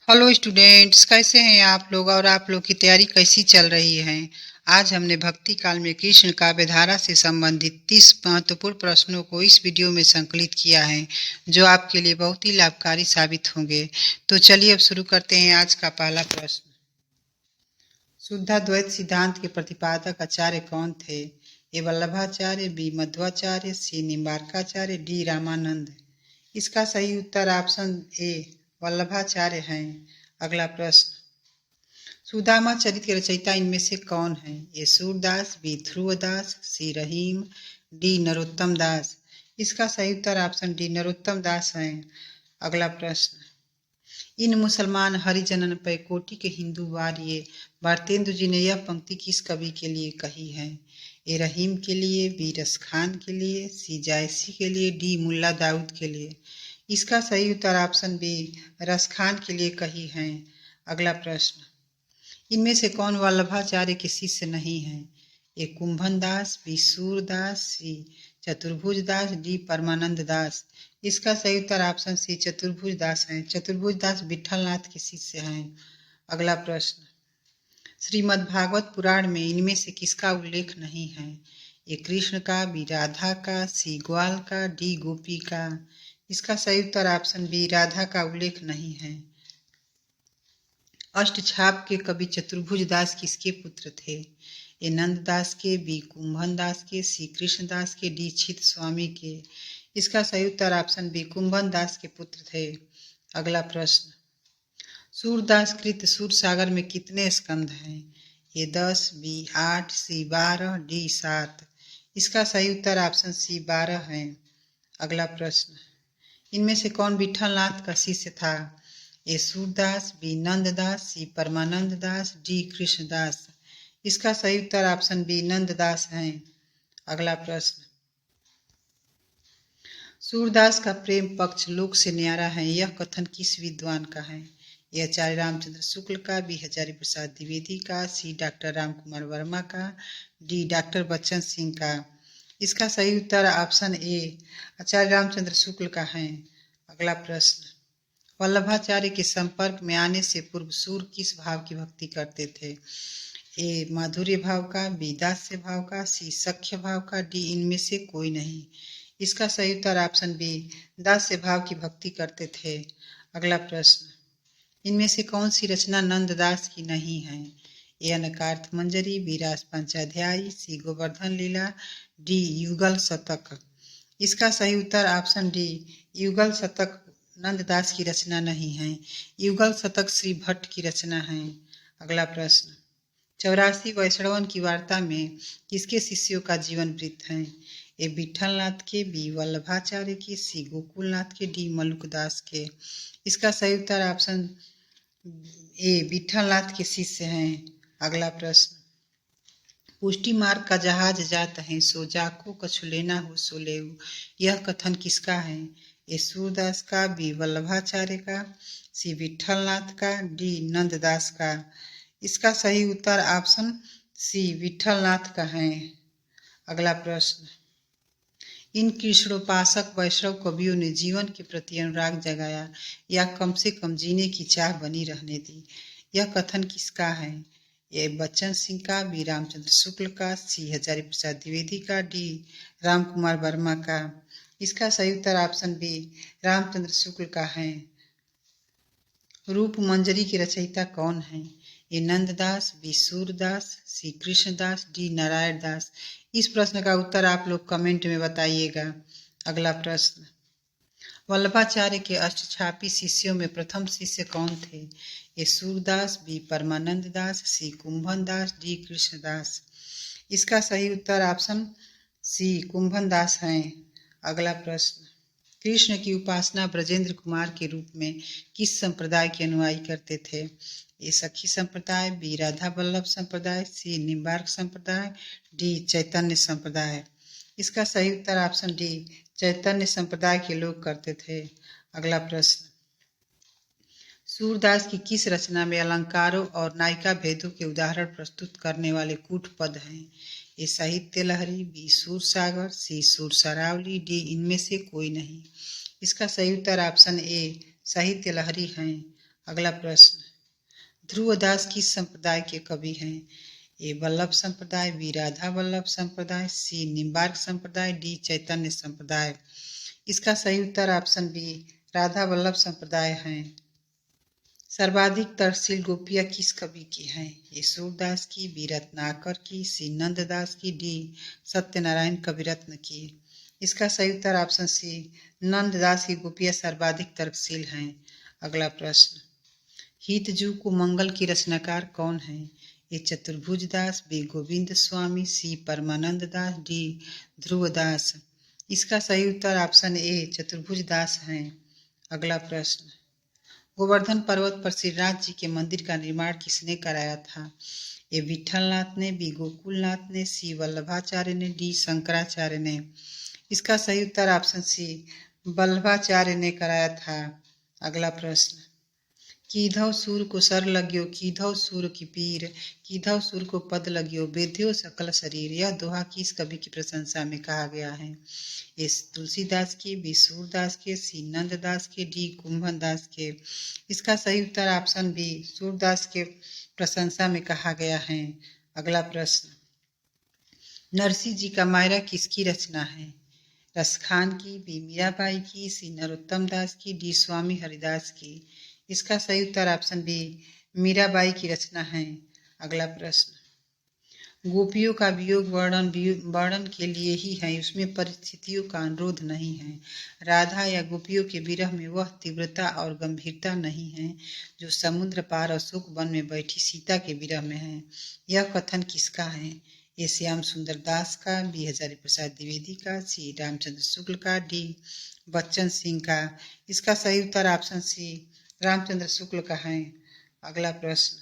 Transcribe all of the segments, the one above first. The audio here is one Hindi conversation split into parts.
हेलो स्टूडेंट्स, कैसे हैं आप लोग और आप लोग की तैयारी कैसी चल रही है। आज हमने भक्ति काल में कृष्ण काव्यधारा से संबंधित 30 महत्वपूर्ण प्रश्नों को इस वीडियो में संकलित किया है, जो आपके लिए बहुत ही लाभकारी साबित होंगे। तो चलिए अब शुरू करते हैं। आज का पहला प्रश्न, शुद्धाद्वैत सिद्धांत के प्रतिपादक आचार्य कौन थे? ए वल्लभाचार्य, बी मध्वाचार्य, सी निम्बार्काचार्य, डी रामानंद। इसका सही उत्तर ऑप्शन ए वल्लभाचार्य हैं। अगला प्रश्न, सुदामा चरित्र के रचयिता इनमें से कौन है? ए सूरदास, बी ध्रुवदास, सी रहीम, डी नरोत्तम दास। इसका सही उत्तर ऑप्शन डी नरोत्तम दास है। अगला प्रश्न, इन मुसलमान हरिजनन पे कोटि के हिंदू वार्य भारतेंदु जी ने यह पंक्ति किस कवि के लिए कही है? ए रहीम के लिए, बी रस खान के लिए, सी जायसी के लिए, डी मुल्ला दाऊद के लिए। इसका सही उत्तर ऑप्शन बी रस खान के लिए कही है। अगला प्रश्न, इनमें से कौन वल्लभाचार्य के शिष्य नहीं है? ए कुंभन दास, बी सूरदास, सी चतुर्भुज दास, डी परमानंद दास। इसका सही उत्तर ऑप्शन सी चतुर्भुज दास है। चतुर्भुज दास विठलनाथ के शिष्य हैं। अगला प्रश्न, श्रीमद् भागवत पुराण में इनमें से किसका उल्लेख नहीं है? ए कृष्ण का, बी राधा का, सी ग्वाल का, डी गोपी का। इसका सही उत्तर ऑप्शन बी राधा का उल्लेख नहीं है। अष्टछाप के कवि चतुर्भुज दास किसके पुत्र थे? ए नंद दास के, बी कुंभन दास के, सी कृष्ण दास के, डी छित स्वामी के। इसका सही उत्तर ऑप्शन बी कुंभन दास के पुत्र थे। अगला प्रश्न, सूरदास कृत सूर सागर में कितने स्कंद हैं? ए 10, बी 8, सी 12, डी 7। इसका सही उत्तर ऑप्शन सी 12 है। अगला प्रश्न, इनमें से कौन विठलनाथ का शिष्य था? ए सूरदास, बी नंददास, सी परमानंद दास, डी कृष्णदास। इसका सही उत्तर ऑप्शन बी नंददास है। अगला प्रश्न, सूरदास का प्रेम पक्ष लोक से न्यारा है, यह कथन किस विद्वान का है? ये आचार्य रामचंद्र शुक्ल का, बी हजारी प्रसाद द्विवेदी का, सी डॉक्टर राम कुमार वर्मा का, डी डॉक्टर बच्चन सिंह का। इसका सही उत्तर ऑप्शन ए आचार्य रामचंद्र शुक्ल का है। अगला प्रश्न, वल्लभाचार्य के संपर्क में आने से पूर्व सूर किस भाव की भक्ति करते थे? ए माधुर्य भाव का, बी दास्य भाव का, सी सख्य भाव का, डी इनमें से कोई नहीं। इसका सही उत्तर ऑप्शन बी दास्य भाव की भक्ति करते थे। अगला प्रश्न, इनमें से कौन सी रचना नंददास की नहीं है? ए अनकार्थ मंजरी, बी रास पंचाध्यायी, सी गोवर्धन लीला, डी युगल शतक। इसका सही उत्तर ऑप्शन डी युगल शतक नंददास की रचना नहीं है। युगल शतक श्री भट्ट की रचना है। अगला प्रश्न, 84 वैष्णवन की वार्ता में किसके शिष्यों का जीवन वृत्त है? ए विठलनाथ के, बी वल्लभाचार्य के, सी गोकुलनाथ के, डी मलुकदास के। इसका सही उत्तर ऑप्शन ए विठलनाथ के शिष्य हैं। अगला प्रश्न, पुष्टि मार्ग का जहाज जात है, सो जाको कछु लेना हो सो लेऊ। यह कथन किसका है? ए सूरदास का, बी वल्लभाचार्य का, सी विठलनाथ का, डी नंददास का। इसका सही उत्तर ऑप्शन सी विठलनाथ का है। अगला प्रश्न, इन कृष्णोपासक वैष्णव कवियों ने जीवन के प्रति अनुराग जगाया या कम से कम जीने की चाह बनी रहने दी। यह कथन किसका है? ए बच्चन सिंह का, बी रामचंद्र शुक्ल का, सी हजारी प्रसाद द्विवेदी का, डी राम कुमार वर्मा का। इसका सही उत्तर ऑप्शन बी रामचंद्र शुक्ल का है। रूप मंजरी के रचयिता कौन है? ए नंददास, बी सूरदास, सी कृष्णदास, डी नारायण दास। इस प्रश्न का उत्तर आप लोग कमेंट में बताइएगा। अगला प्रश्न, वल्लभाचार्य के अष्टछापी शिष्यों में प्रथम शिष्य कौन थे? ए सूरदास, बी परमानंद दास, सी कुंभन दास, डी कृष्णदास। इसका सही उत्तर ऑप्शन सी कुंभन दास है। अगला प्रश्न, कृष्ण की उपासना ब्रजेंद्र कुमार के रूप में किस संप्रदाय के अनुयायी करते थे? ए सखी संप्रदाय, बी राधा वल्लभ संप्रदाय, सी निम्बार्क संप्रदाय, डी चैतन्य संप्रदाय। इसका सही उत्तर ऑप्शन डी चैतन्य संप्रदाय के लोग करते थे। अगला प्रश्न, सूरदास की किस रचना में अलंकारों और नायिका भेदों के उदाहरण प्रस्तुत करने वाले कूट पद हैं? ए साहित्य लहरी, बी सूर सागर, सी सूर सरावली, डी इनमें से कोई नहीं। इसका सही उत्तर ऑप्शन ए साहित्य लहरी है। अगला प्रश्न, ध्रुवदास किस संप्रदाय के कवि हैं? ए वल्लभ संप्रदाय, बी राधा वल्लभ संप्रदाय, सी निम्बार्क संप्रदाय, डी चैतन्य संप्रदाय। इसका सही उत्तर ऑप्शन बी राधा वल्लभ संप्रदाय है। सर्वाधिक तर्कशील गोपियाँ किस कवि की हैं? ए सूरदास की, बी रत्नाकर की, सी नंददास की, डी सत्यनारायण कविरत्न की। इसका सही उत्तर ऑप्शन सी नंददास की गोपियाँ सर्वाधिक तर्कशील हैं। अगला प्रश्न, हितजू को मंगल की रचनाकार कौन है? ए चतुर्भुज दास, बी गोविंद स्वामी, सी परमानंद दास, डी ध्रुवदास। इसका सही उत्तर ऑप्शन ए चतुर्भुज दास है। अगला प्रश्न, गोवर्धन पर्वत पर श्रीनाथ जी के मंदिर का निर्माण किसने कराया था? ए विठलनाथ ने, बी गोकुलनाथ ने, सी वल्लभाचार्य ने, डी शंकराचार्य ने। इसका सही उत्तर ऑप्शन सी वल्लभाचार्य ने कराया था। अगला प्रश्न, कीधव सूर को सर लग्यो, कीधव सूर की पीर, कीधव सूर को पद लग्यो, बेध्यो सकल शरीर। यह दोहा किस कवि की प्रशंसा में कहा गया है? ए तुलसीदास के, बी सूरदास के, सी नंददास के, डी कुंभन दास के। इसका सही उत्तर ऑप्शन बी सूरदास के प्रशंसा में कहा गया है। अगला प्रश्न, नरसिंह जी का मायरा किसकी रचना है? रसखान की, बी मीराबाई की, सी नरोत्तम दास की, डी स्वामी हरिदास की। इसका सही उत्तर ऑप्शन बी मीराबाई की रचना है। अगला प्रश्न, गोपियों का वियोग वर्णन के लिए ही है, उसमें परिस्थितियों का अनुरोध नहीं है। राधा या गोपियों के विरह में वह तीव्रता और गंभीरता नहीं है जो समुद्र पार अशोक वन में बैठी सीता के विरह में है। यह कथन किसका है? ए श्याम सुंदर दास का, बी हजारी प्रसाद द्विवेदी का, सी रामचंद्र शुक्ल का, डी बच्चन सिंह का। इसका सही उत्तर ऑप्शन सी रामचंद्र शुक्ल का है। अगला प्रश्न,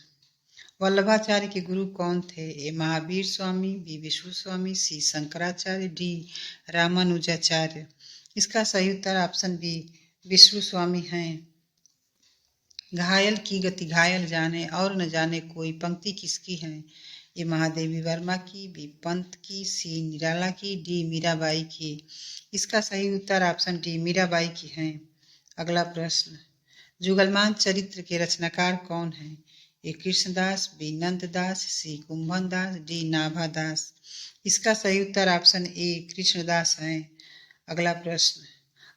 वल्लभाचार्य के गुरु कौन थे? ए महावीर स्वामी, बी विष्णु स्वामी, सी शंकराचार्य, डी रामानुजाचार्य। इसका सही उत्तर ऑप्शन बी विष्णु स्वामी है। घायल की गति घायल जाने और न जाने कोई पंक्ति किसकी है? ए महादेवी वर्मा की, बी पंत की, सी निराला की, डी मीराबाई की। इसका सही उत्तर ऑप्शन डी मीराबाई की है। अगला प्रश्न, जुगलमान चरित्र के रचनाकार कौन है? ए कृष्णदास, बी नंददास, सी कुंभन दास, डी नाभादास। इसका सही उत्तर ऑप्शन ए कृष्णदास है। अगला प्रश्न,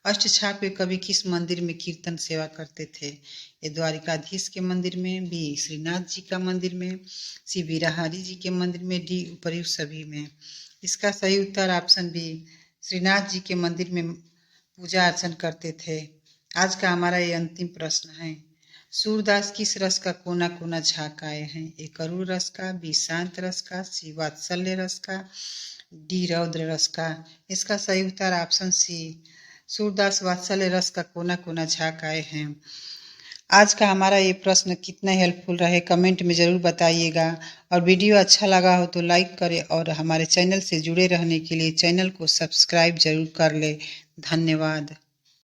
अष्टछाप के कवि किस मंदिर में कीर्तन सेवा करते थे? ए द्वारिकाधीश के मंदिर में, बी श्रीनाथ जी का मंदिर में, सी बिरहरी जी के मंदिर में, डी उपर्युक्त सभी में। इसका सही उत्तर ऑप्शन बी श्रीनाथ जी के मंदिर में पूजा अर्चन करते थे। आज का हमारा ये अंतिम प्रश्न है, सूरदास किस रस का कोना कोना झाँक आए हैं? ए करुण रस का, बी शांत रस का, सी वात्सल्य रस का, डी रौद्र रस का। इसका सही उत्तर ऑप्शन सी सूरदास वात्सल्य रस का कोना कोना झाँक आए हैं। आज का हमारा ये प्रश्न कितना हेल्पफुल रहे कमेंट में ज़रूर बताइएगा, और वीडियो अच्छा लगा हो तो लाइक करें, और हमारे चैनल से जुड़े रहने के लिए चैनल को सब्सक्राइब जरूर कर लें। धन्यवाद।